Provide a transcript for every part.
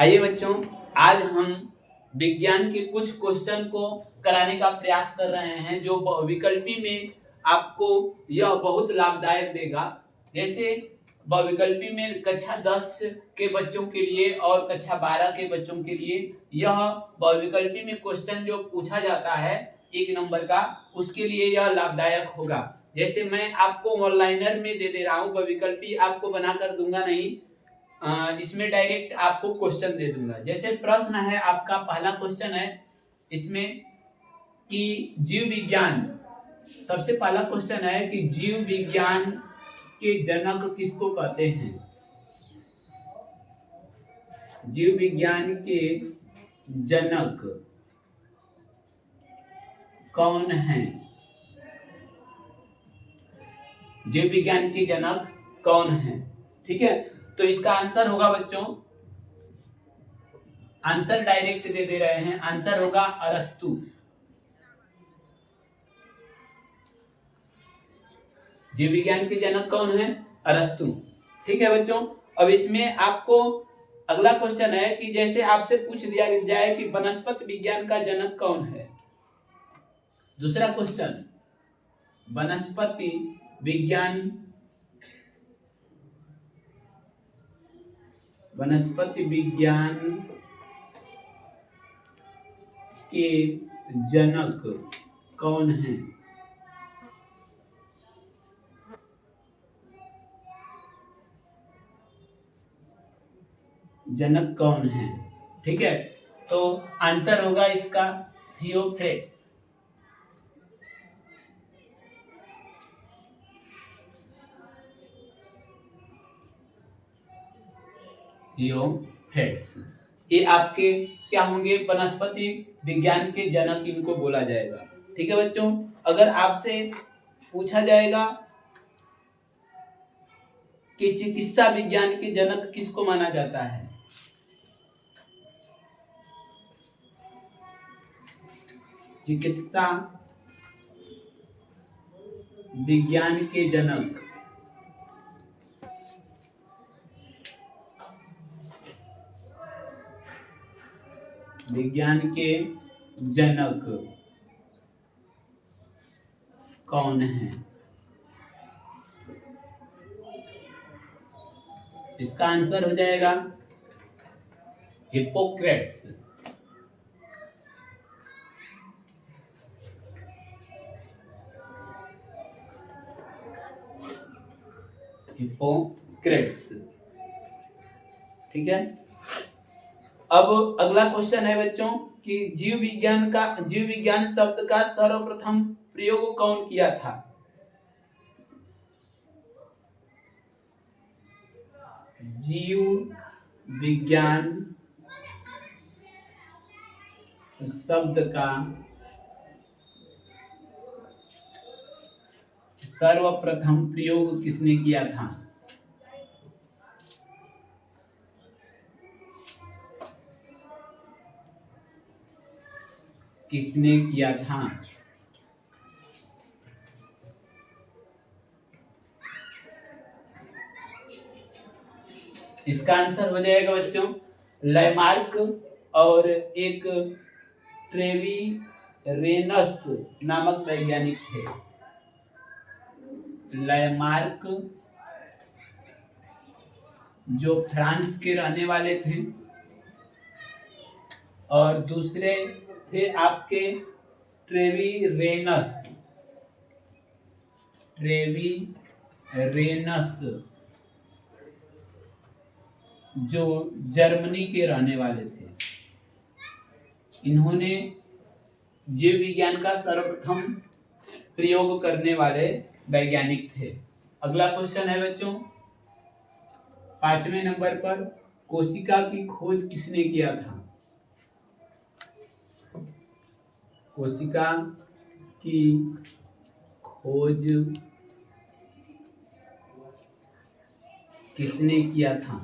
आइए बच्चों, आज हम विज्ञान के कुछ क्वेश्चन को कराने का प्रयास कर रहे हैं जो बहुविकल्पी में आपको यह बहुत लाभदायक देगा। जैसे बहुविकल्पी में कक्षा 10 के बच्चों के लिए और कक्षा 12 के बच्चों के लिए यह बहुविकल्पी में क्वेश्चन जो पूछा जाता है 1 नंबर का, उसके लिए यह लाभदायक होगा। जैसे मैं आपको ऑनलाइनर में दे रहा हूँ, बहुविकल्पी आपको बनाकर दूंगा नहीं, इसमें डायरेक्ट आपको क्वेश्चन दे दूंगा। जैसे प्रश्न है आपका, पहला क्वेश्चन है इसमें कि जीव विज्ञान, सबसे पहला क्वेश्चन है कि जीव विज्ञान के जनक किसको कहते हैं। जीव विज्ञान के जनक कौन हैं? जीव विज्ञान के जनक कौन हैं? ठीक है, तो इसका आंसर होगा बच्चों, आंसर डायरेक्ट दे रहे हैं, आंसर होगा अरस्तु। जीव विज्ञान के जनक कौन है? अरस्तु। ठीक है बच्चों, अब इसमें आपको अगला क्वेश्चन है कि जैसे आपसे पूछ दिया जाए कि वनस्पति विज्ञान का जनक कौन है। दूसरा क्वेश्चन, वनस्पति विज्ञान के जनक कौन हैं? जनक कौन है? ठीक है, तो आंसर होगा इसका थियोफ्रेट्स। थियोफ्रेट्स ये आपके क्या होंगे? वनस्पति विज्ञान के जनक इनको बोला जाएगा। ठीक है बच्चों, अगर आपसे पूछा जाएगा कि चिकित्सा विज्ञान के जनक किसको माना जाता है, चिकित्सा विज्ञान के जनक कौन है? इसका आंसर हो जाएगा हिप्पोक्रेट्स। हिप्पोक्रेट्स। ठीक है, अब अगला क्वेश्चन है बच्चों कि जीव विज्ञान शब्द का सर्वप्रथम प्रयोग कौन किया था? जीव विज्ञान शब्द का सर्वप्रथम प्रयोग किसने किया था? किसने किया था? इसका आंसर हो जाएगा बच्चों लैमार्क और एक ट्रेविरेनस नामक वैज्ञानिक थे। लैमार्क जो फ्रांस के रहने वाले थे और दूसरे थे आपके ट्रेविरेनस जो जर्मनी के रहने वाले थे। इन्होंने जीव विज्ञान का सर्वप्रथम प्रयोग करने वाले वैज्ञानिक थे। अगला क्वेश्चन है बच्चों 5वें नंबर पर, कोशिका की खोज किसने किया था? कोशिका की खोज किसने किया था?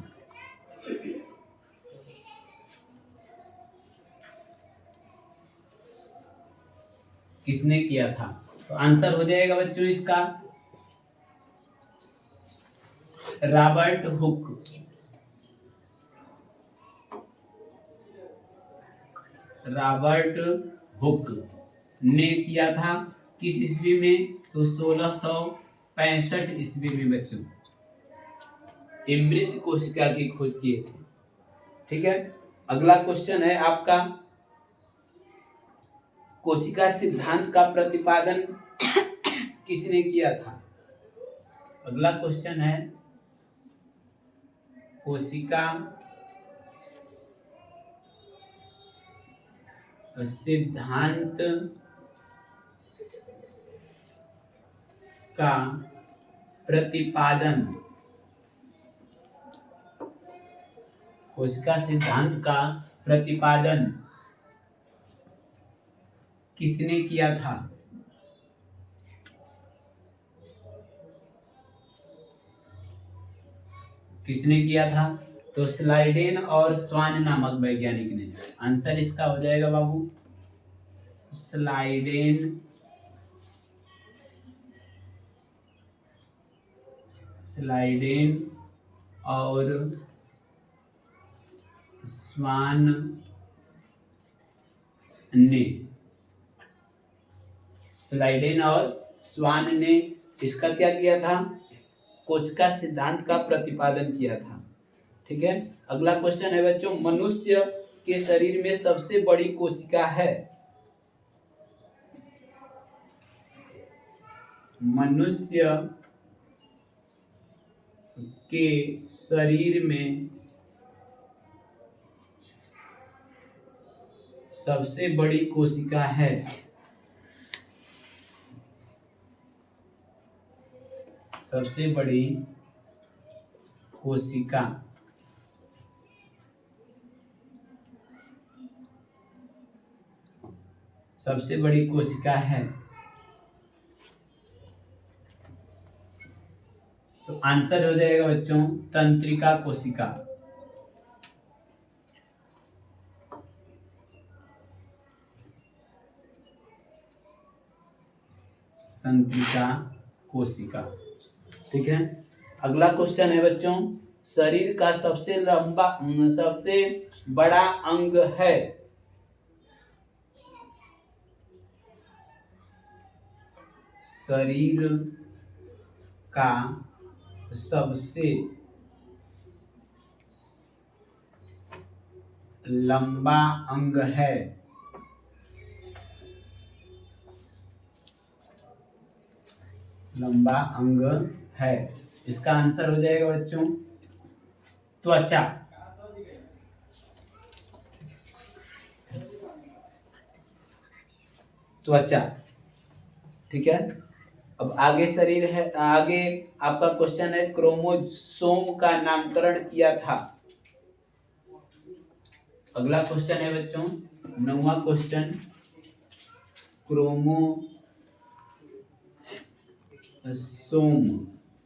किसने किया था? तो आंसर हो जाएगा बच्चों इसका रॉबर्ट हुक। रॉबर्ट हुक ने किया था। किस ईस्वी में? तो 1665 ईस्वी में बच्चों ये मृत कोशिका की खोज किए थे। ठीक है, अगला क्वेश्चन है आपका, कोशिका सिद्धांत का प्रतिपादन किसने किया था? अगला क्वेश्चन है, कोशिका सिद्धांत का प्रतिपादन, कोशिका सिद्धांत का प्रतिपादन किसने किया था? किसने किया था? तो स्लाइडेन और स्वान नामक वैज्ञानिक ने। आंसर इसका हो जाएगा बाबू स्लाइडेन, स्लाइडेन और स्वान ने, स्लाइडेन और स्वान ने इसका क्या किया था? कोशिका सिद्धांत का प्रतिपादन किया था। ठीक है, अगला क्वेश्चन है बच्चों, मनुष्य के शरीर में सबसे बड़ी कोशिका है? मनुष्य के शरीर में सबसे बड़ी कोशिका है? सबसे बड़ी कोशिका, सबसे बड़ी कोशिका है, तो आंसर हो जाएगा बच्चों तंत्रिका कोशिका। तंत्रिका कोशिका। ठीक है, अगला क्वेश्चन है बच्चों, शरीर का सबसे लंबा, सबसे बड़ा अंग है? शरीर का सबसे लंबा अंग है? लंबा अंग है, इसका आंसर हो जाएगा बच्चों त्वचा। त्वचा। ठीक है, अब आगे शरीर है, आगे आपका क्वेश्चन है, क्रोमोसोम का नामकरण किया था? अगला क्वेश्चन है बच्चों 9वां क्वेश्चन, क्रोमोसोम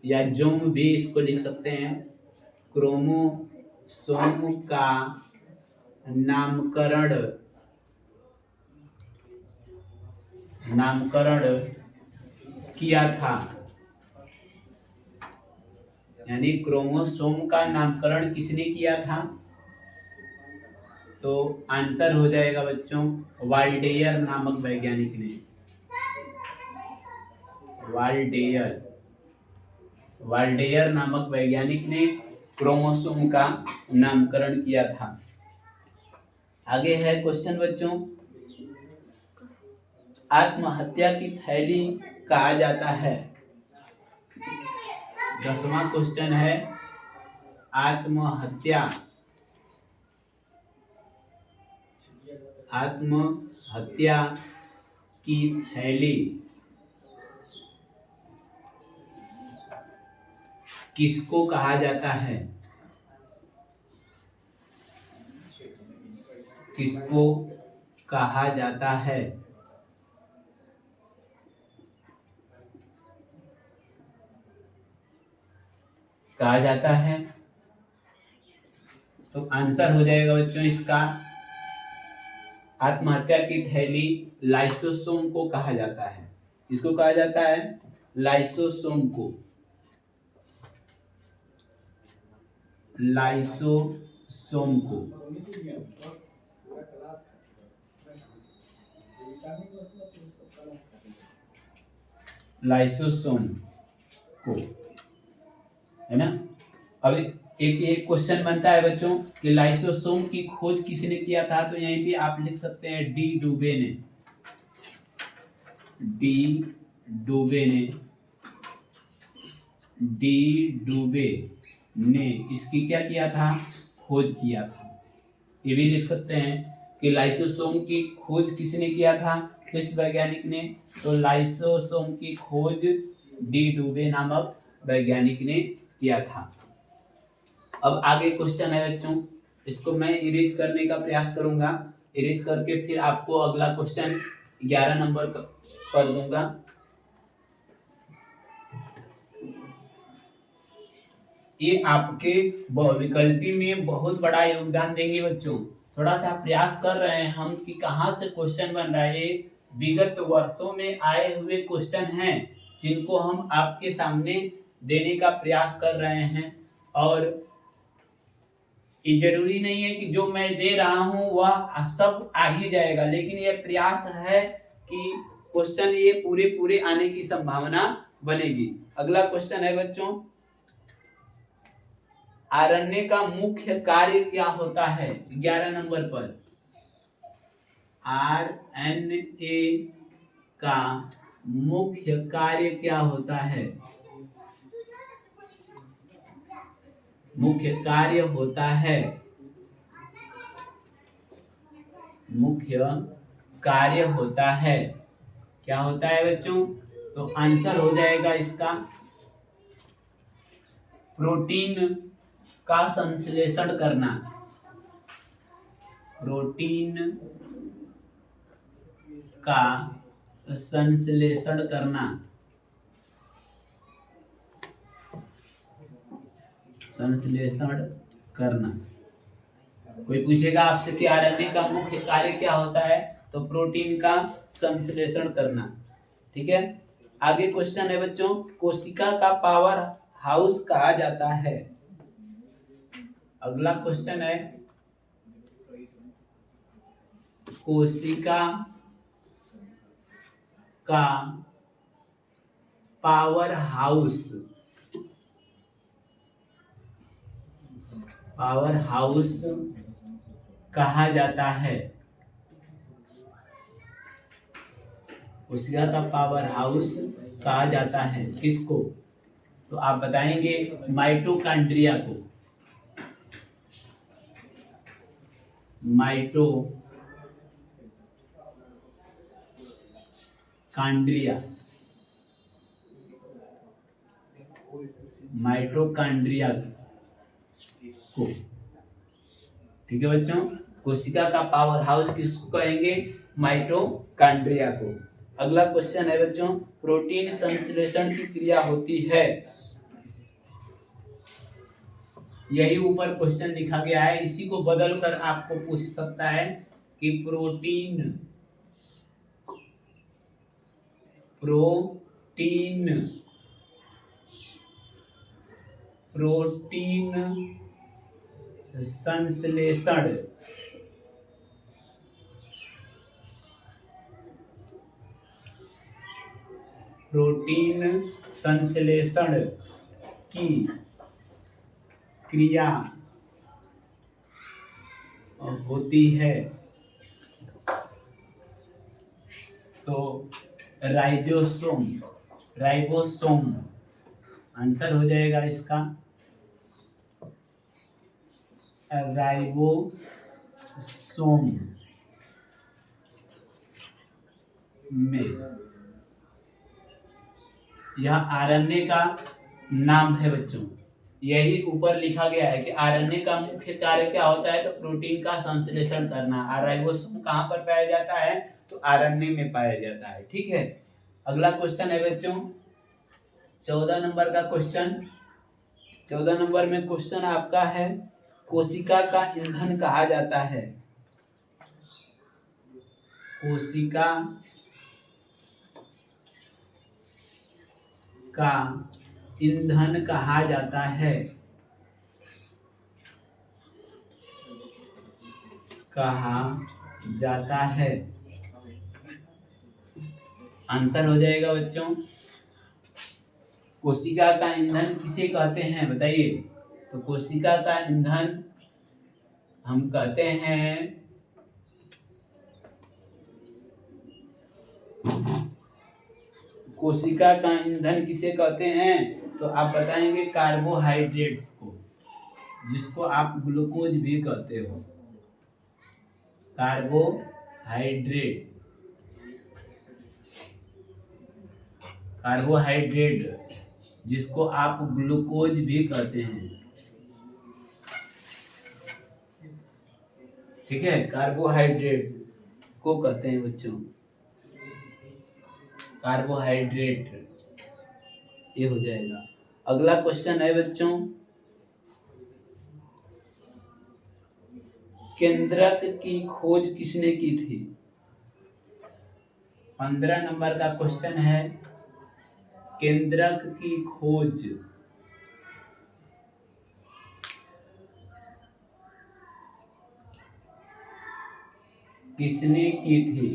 या जोम भी इसको लिख सकते हैं, क्रोमोसोम का नामकरण किया था? यानी क्रोमोसोम का नामकरण किसने किया था? तो आंसर हो जाएगा बच्चों वाल्डेयर नामक वैज्ञानिक ने। वाल्डेयर नामक वैज्ञानिक ने क्रोमोसोम का नामकरण किया था। आगे है क्वेश्चन बच्चों, आत्महत्या की थैली कहा जाता है? 10वां क्वेश्चन है, आत्महत्या की थैली किसको कहा जाता है? किसको कहा जाता है? कहा जाता है, तो आंसर हो जाएगा बच्चों इसका, आत्महत्या की थैली लाइसोसोम को कहा जाता है। किसको कहा जाता है? लाइसोसोम को। लाइसोसोम को। लाइसोसोम को, है ना। अब एक क्वेश्चन बनता है बच्चों कि लाइसोसोम की खोज किसने किया था, तो यहीं पे आप लिख सकते हैं डी डुबे ने। डी डुबे ने इसकी क्या किया था, खोज किया था। ये भी लिख सकते हैं कि लाइसोसोम की खोज किसने किया था, किस वैज्ञानिक ने, तो लाइसोसोम की खोज डी डुबे नामक वैज्ञानिक ने किया था। अब आगे क्वेश्चन है बच्चों, इसको मैं इरेज करने का प्रयास करूंगा, इरेज करके फिर आपको अगला क्वेश्चन 11 नंबर पर दूंगा। ये आपके विकल्पी में बहुत बड़ा योगदान देंगे बच्चों। थोड़ा सा प्रयास कर रहे हैं हम कि कहाँ से क्वेश्चन बन रहा है। विगत वर्षों में आए हुए क्वेश्चन हैं जिनको हम आपके सामने देने का प्रयास कर रहे हैं, और ये जरूरी नहीं है कि जो मैं दे रहा हूं वह सब आ ही जाएगा, लेकिन यह प्रयास है कि क्वेश्चन ये पूरे पूरे आने की संभावना बनेगी। अगला क्वेश्चन है बच्चों, आरण्य का मुख्य कार्य क्या होता है। 11 नंबर पर आरएनए का मुख्य कार्य क्या होता है। मुख्य कार्य होता है, मुख्य कार्य होता है, क्या होता है बच्चों, तो आंसर हो जाएगा इसका प्रोटीन का संश्लेषण करना। प्रोटीन का संश्लेषण करना, संश्लेषण करना। कोई पूछेगा आपसे कि आरएनए का मुख्य कार्य क्या होता है, तो प्रोटीन का संश्लेषण करना। ठीक है, आगे क्वेश्चन है बच्चों, कोशिका का पावर हाउस कहा जाता है। अगला क्वेश्चन है, कोशिका का पावर हाउस, पावर हाउस कहा जाता है। कोशिका का पावर हाउस कहा जाता है किसको, तो आप बताएंगे माइटोकॉन्ड्रिया को। माइटोकॉन्ड्रिया, माइटोकॉन्ड्रिया को। ठीक है बच्चों, कोशिका का पावर हाउस किसको कहेंगे, माइटोकॉन्ड्रिया को। अगला क्वेश्चन है बच्चों, प्रोटीन संश्लेषण की क्रिया होती है। यही ऊपर क्वेश्चन लिखा गया है, इसी को बदल कर आपको पूछ सकता है कि प्रोटीन संश्लेषण की क्रिया होती है, तो राइबोसोम आंसर हो जाएगा इसका, राइबोसोम में। यह आरएनए का नाम है बच्चों, यही ऊपर लिखा गया है कि आरएनए का मुख्य कार्य क्या होता है, तो प्रोटीन का संश्लेषण करना। राइबोसोम कहाँ पर पाया जाता है, तो आरएनए में पाया जाता है। ठीक है, अगला क्वेश्चन है बच्चों 14 नंबर का क्वेश्चन। 14 नंबर में क्वेश्चन आपका है, कोशिका का ईंधन कहा जाता है। कोशिका का ईंधन कहा जाता है, कहा जाता है। आंसर हो जाएगा बच्चों, कोशिका का ईंधन किसे कहते हैं बताइए। तो कोशिका का ईंधन हम कहते हैं कोशिका का ईंधन किसे कहते हैं, तो आप बताएंगे कार्बोहाइड्रेट्स को, जिसको आप ग्लूकोज भी कहते हो। कार्बोहाइड्रेट, कार्बोहाइड्रेट जिसको आप ग्लूकोज भी कहते हैं, ठीक है, कार्बोहाइड्रेट को कहते हैं बच्चों, कार्बोहाइड्रेट, ये हो जाएगा। अगला क्वेश्चन है बच्चों, केंद्रक की खोज किसने की थी। 15 नंबर का क्वेश्चन है, केंद्रक की खोज किसने की थी।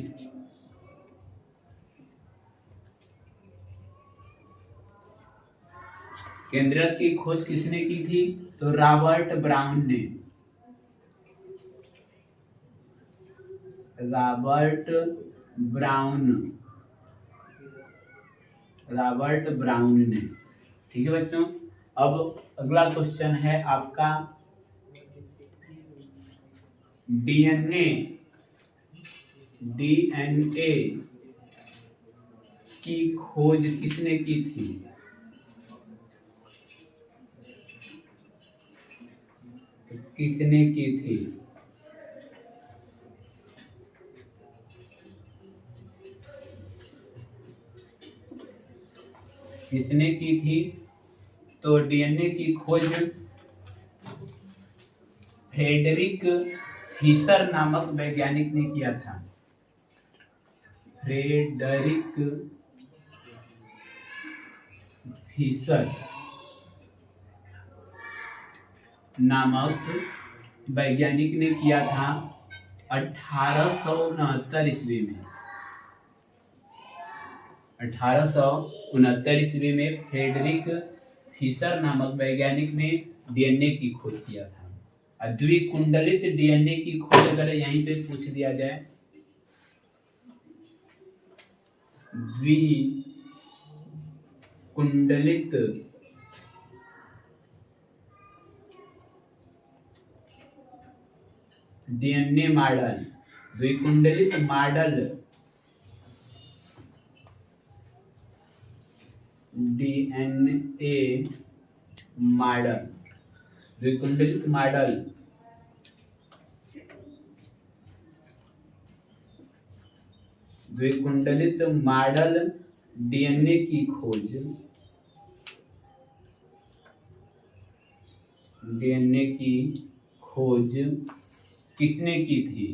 केंद्रक की खोज किसने की थी, तो रॉबर्ट ब्राउन ने, रॉबर्ट ब्राउन ने, ठीक है बच्चों। अब अगला क्वेश्चन है आपका, डीएनए की खोज किसने की थी। किसने की थी, किसने की थी, तो डीएनए की खोज फ्रेडरिक फिशर नामक वैज्ञानिक ने किया था। फ्रेडरिक फिशर नामक वैज्ञानिक ने किया था 1869 ईस्वी में। 1869 ईस्वी में फ्रेडरिक फिशर नामक वैज्ञानिक ने डीएनए की खोज किया था। द्विकुंडलित डीएनए की खोज अगर यहीं पे पूछ दिया जाए, द्विकुंडलित डीएनए मॉडल, द्विकुंडलित मॉडल डीएनए मॉडल, द्विकुंडलित मॉडल द्विकुंडलित मॉडल डीएनए की खोज, डीएनए की खोज किसने की थी।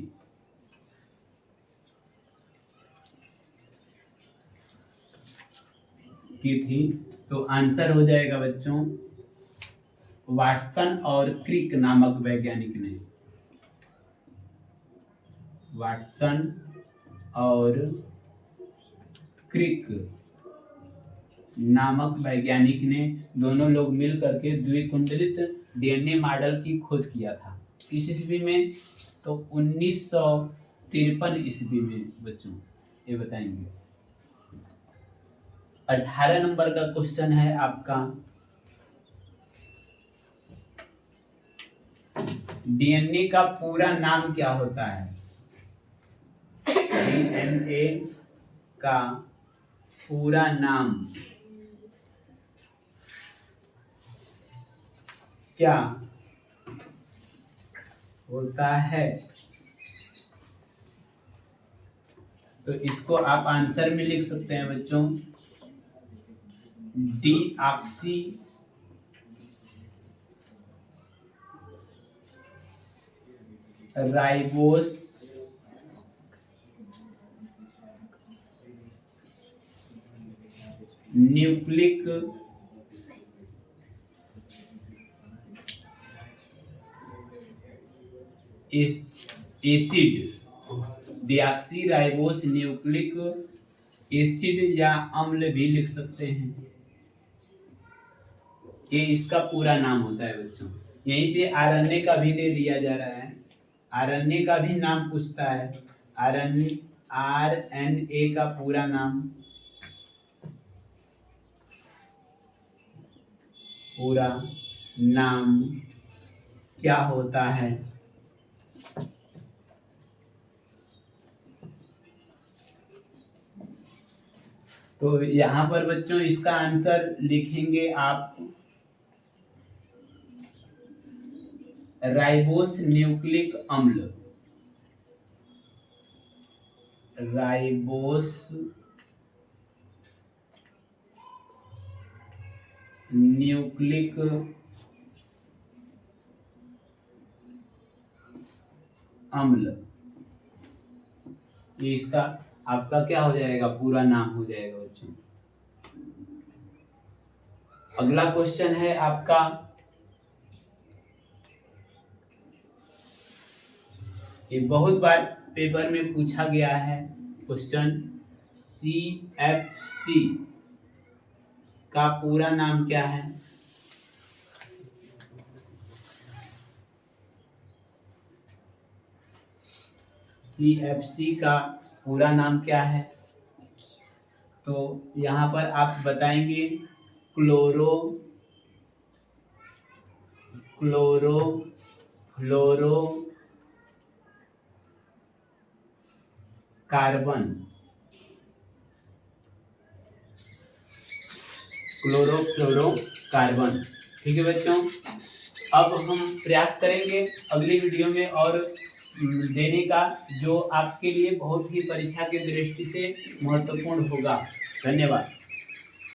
तो आंसर हो जाएगा बच्चों, वाटसन और क्रिक नामक वैज्ञानिक ने, वाटसन और क्रिक नामक वैज्ञानिक ने, दोनों लोग मिल करके द्विकुंडलित डीएनए मॉडल की खोज किया था। किस ईस्वी में, तो 1953 ईस्वी में बच्चों, ये बताएंगे। 18 नंबर का क्वेश्चन है आपका, डीएनए का पूरा नाम क्या होता है। डीएनए का पूरा नाम क्या होता है, तो इसको आप आंसर में लिख सकते हैं बच्चों, deoxy ribose nucleic acid, deoxy ribose nucleic acid या अम्ल भी लिख सकते हैं। ये इसका पूरा नाम होता है बच्चों। यहीं पे आरण्य का भी दे दिया जा रहा है, आरण्य का भी नाम पूछता है। आरण्य RNA का पूरा नाम, पूरा नाम क्या होता है? तो यहाँ पर बच्चों इसका आंसर लिखेंगे आप राइबोस न्यूक्लिक अम्ल। राइबोस न्यूक्लिक अम्ल, ये इसका आपका क्या हो जाएगा, पूरा नाम हो जाएगा बच्चों। अगला क्वेश्चन है आपका, ये बहुत बार पेपर में पूछा गया है क्वेश्चन, CFC का पूरा नाम क्या है? CFC का पूरा नाम क्या है? तो यहाँ पर आप बताएंगे फ्लोरो कार्बन, क्लोरो कार्बन। ठीक है बच्चों, अब हम प्रयास करेंगे अगली वीडियो में और देने का, जो आपके लिए बहुत ही परीक्षा की दृष्टि से महत्वपूर्ण होगा। धन्यवाद।